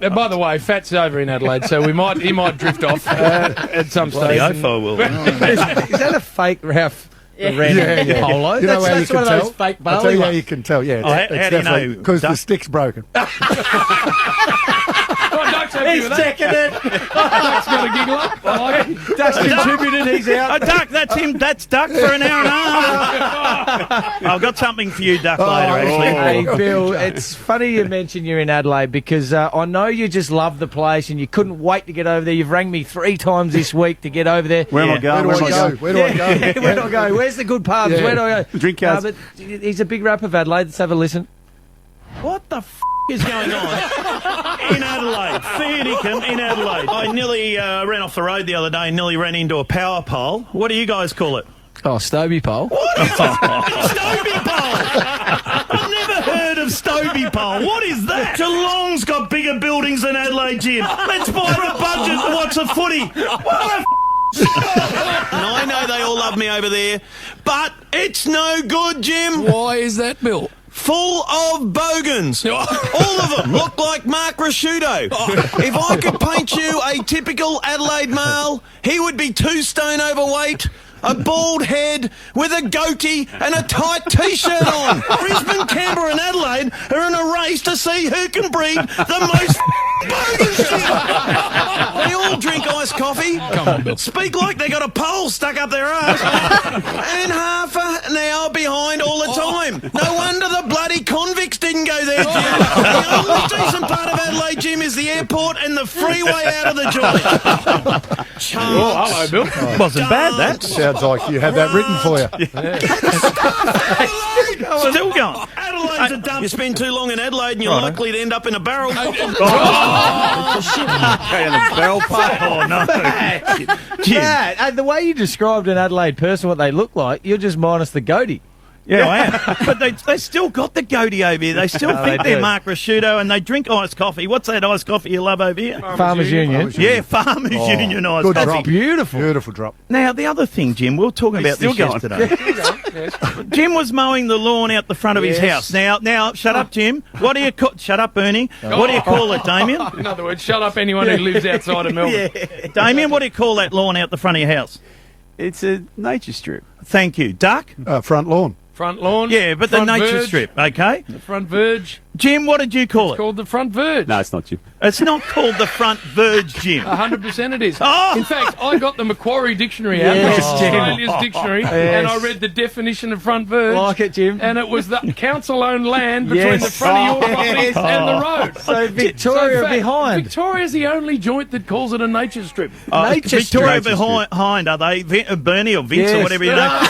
By the way, Fat's over in Adelaide, so he might drift off at some stage. Will. Is that a fake Ralph? Yeah. Polo. You know how you That's can one of tell? those fake I'll tell you how ones. you can tell. Yeah, How it's do you definitely know? because the stick's broken. He's checking it. Duck's got a giggle up. I like it. Duck's contributed. He's out. Oh, Duck, that's him. That's Duck for an hour and a half. I've got something for you, Duck, later, actually. Hey, Bill, it's funny you mention you're in Adelaide because I know you just love the place and you couldn't wait to get over there. You've rang me 3 times this week to get over there. Where am I going? Where do I go? Where do I go? Where do I go? Where's the good pubs? Yeah. Where do I go? Drink house. But he's a big rap of Adelaide. Let's have a listen. What the is going on in Adelaide? Fair dinkum in Adelaide. I nearly ran off the road the other day and nearly ran into a power pole. What do you guys call it? Oh, Stobie Pole. What is it? Stobie pole! I've never heard of Stobie pole. What is that? Geelong's got bigger buildings than Adelaide, Jim. Let's buy a budget and watch the footy. What the and I know they all love me over there, but it's no good, Jim. Why is that, Bill? Full of bogans. All of them look like Mark Rasciuto. If I could paint you a typical Adelaide male, he would be 2 stone overweight, a bald head with a goatee and a tight T-shirt on. Brisbane, Canberra and Adelaide are in a race to see who can breed the most bogans. They all drink iced coffee, Come on, Bill. speak like they got a pole stuck up their ass, and half an hour behind all the time. No wonder the bloody convicts didn't go there, Jim. The only decent part of Adelaide, Jim, is the airport and the freeway out of the joint. Oh, hello, Bill. Wasn't bad, that. Sounds like you had that written for you. Still going. Adelaide's a dump. You spend too long in Adelaide and you're likely to end up in a barrel. Barrel pipe. Oh, no. Jim. Yeah, the way you described an Adelaide person, what they look like, you're just minus the goatee. Yeah, I am. But they still got the goatee over here. They still think they they're do. Mark Rasciuto and they drink iced coffee. What's that iced coffee you love over here? Farmers Union. Yeah, Farmers Union iced Good coffee. drop. Beautiful. Beautiful drop. Now, the other thing, Jim, we were talking about this yesterday. Jim was mowing the lawn out the front of his house. Now, shut up, Jim. What do you call... Shut up, Bernie. What do you call it, Damien? In other words, shut up anyone who lives outside of Melbourne. Yeah. Damien, what do you call that lawn out the front of your house? It's a nature strip. Thank you. Duck? Front lawn. Front lawn. Yeah, but the front nature verge, strip, okay? The front verge. Jim, what did you call it? Called the front verge. No, it's not Jim. It's not called the front verge, Jim. 100% it is. Oh! In fact, I got the Macquarie Dictionary out, Yes, which is Jim. Australia's dictionary, and I read the definition of front verge. Like it, Jim. And it was the council-owned land between Yes. the front of your property Yes. and the road. So Victoria in fact, behind. Victoria's the only joint that calls it a nature strip. Nature Victoria strip. behind, are they? Bernie or Vince or Yes. whatever you know.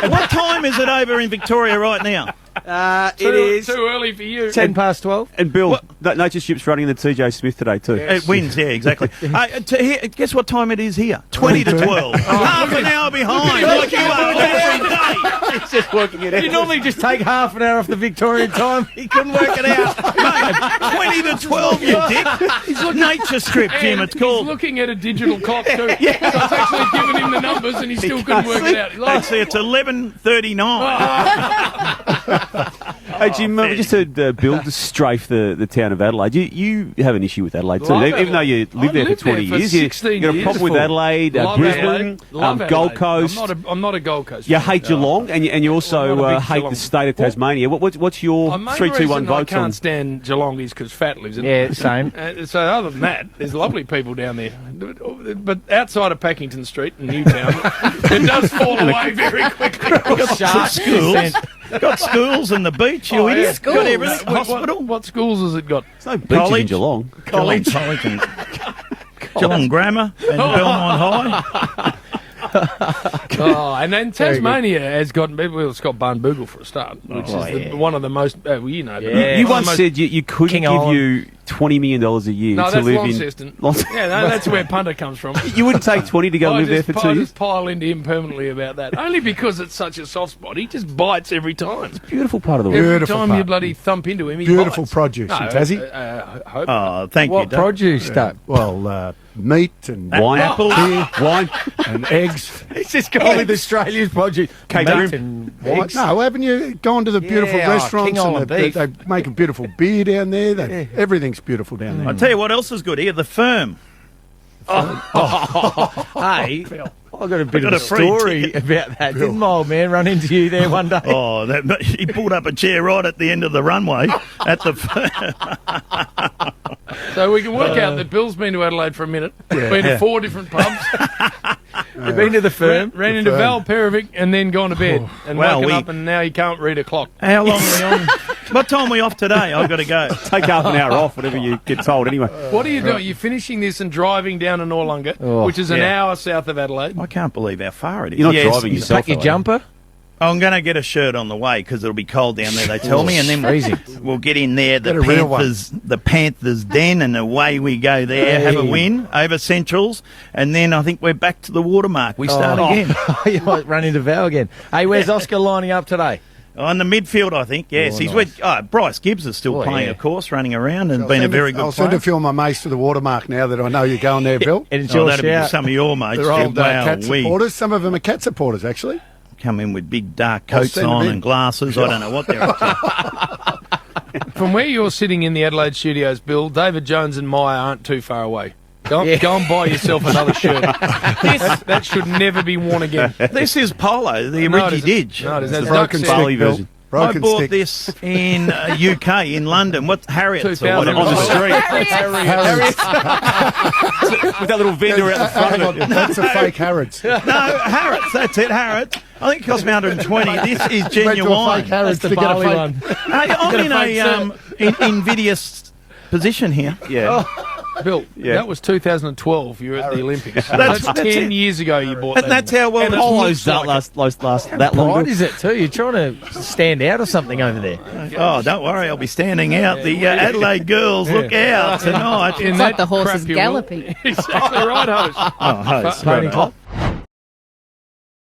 What time is it over in Victoria right now? It is Too early for you. 10 past 12. And Bill, that nature strip's running in the TJ Smith today too. It wins, yeah, exactly. Guess what time it is here? 20 to 12. Half an hour behind, like you are every day. He's just working it out. You normally just take half an hour off the Victorian time. He couldn't work it out. Mate, 20 to 12, you dick. He's nature strip, Jim, And it's called. He's looking at a digital clock too. So it's actually giving him the numbers and he still couldn't work it out. Let's see, it's 11:39. Hey Jim, we just heard Bill just strafe the town of Adelaide. You have an issue with Adelaide too, Love even though you lived there for 20 years. You 16 got a years. problem with Adelaide, Love Brisbane, Adelaide. Love Gold Adelaide. Coast. I'm not a Gold Coast. You fan. hate Geelong, and you also I'm not a big hate Geelong. the state of Tasmania. What's your My main 3-2-1 reason I votes on? can't stand Geelong is because Fat lives in Yeah, it. same. So other than that, there's lovely people down there. But outside of Packington Street in Newtown, it does fall away very quickly. Schools. Got schools and the beach, you idiot. Got everything. Hospital. What schools has it got? There's no beaches in College. Geelong. College and Geelong Grammar and Belmont High. And then Tasmania has got it's got Barnbougle for a start, which is one of the most you know. You once said you couldn't King give Island. you $20 million a year No, to that's live Launceston. in. Yeah, no, that's where Punter comes from. You wouldn't take 20 to go live there for 2 I years. just pile into him permanently about that. Only because it's such a soft spot. He just bites every time. Beautiful part of the world. Every Beautiful time part. you bloody thump into him, he Beautiful bites. produce in Tassie. I hope. Oh, thank you, What Doug. produce, Doug? Well, meat and Wine. Apples. beer Wine. and eggs. He's just gone with Australia's produce. Cake Meat shrimp. and Wine. eggs. No, haven't you gone to the beautiful Yeah, restaurants? King Island beef. They make a beautiful beer down there. Everything's beautiful down there. I tell you what else is good here, the firm. Hey, I got a bit got of a a free story ticket. about that. Didn't my old man run into you there one day? Oh, he pulled up a chair right at the end of the runway at the firm. So we can work out that Bill's been to Adelaide for a minute, been to 4 different pubs, You've been to the firm? ran into firm. Val Perovic, and then gone to bed. And Well, woken we- up, and now he can't read a clock. How long are we on? What time are we off today? I've got to go. Take half an hour off, whatever you get told anyway. What are you doing? You're finishing this and driving down to Noarlunga, which is an yeah. hour south of Adelaide. I can't believe how far it is. You're not Yes, driving yourself. Pack your though, jumper? I'm going to get a shirt on the way because it'll be cold down there, they tell me, and then freezing. we'll get in there, Get a real one. the Panthers den, and away we go there, have a win over Centrals, and then I think we're back to the watermark. We start again. You might run into Val again. Hey, where's Oscar lining up today? On the midfield, I think, yes. He's with Bryce Gibbs is still playing, of course, running around and been a very good I'll player. send a few of my mates to the watermark now that I know you're going there, Bill. And it's Oh, your that'll be shout. some of your mates. They're old Wow, cat we supporters. Some of them are cat supporters, actually. come in with big dark I'll coats send them on in. and glasses. I don't know what they're up to. From where you're sitting in the Adelaide studios, Bill, David Jones and Maya aren't too far away. Go and buy yourself another shirt. that should never be worn again. This is Polo, the No, it Rigi isn't. Didge. No, it isn't. It's It's a broken Duck stick, Bali Bill. version. I Broken bought stick. this in UK, in London. What Harriet's or whatever. On the street. Harrods. With that little vendor out the front Hang of on, it. that's a fake Harrods. No, Harriet's. That's it, Harriet's. I think it cost me 120. This is Went to a genuine. fake Harrods That's the to get a barley fake. one. Hey, I'm in a invidious position here. Yeah. Bill, Yeah. that was 2012. You were at the Olympics. That's 10 it. years ago you bought And that. that's how well And it Polo's looks that last that long. Pride is it too? You're trying to stand out or something over there. Oh, don't worry, I'll be standing out. The Adelaide girls, look out tonight. in It's that like the horse crap is you will. galloping. Exactly right, host. Oh, host, Pony right. Club.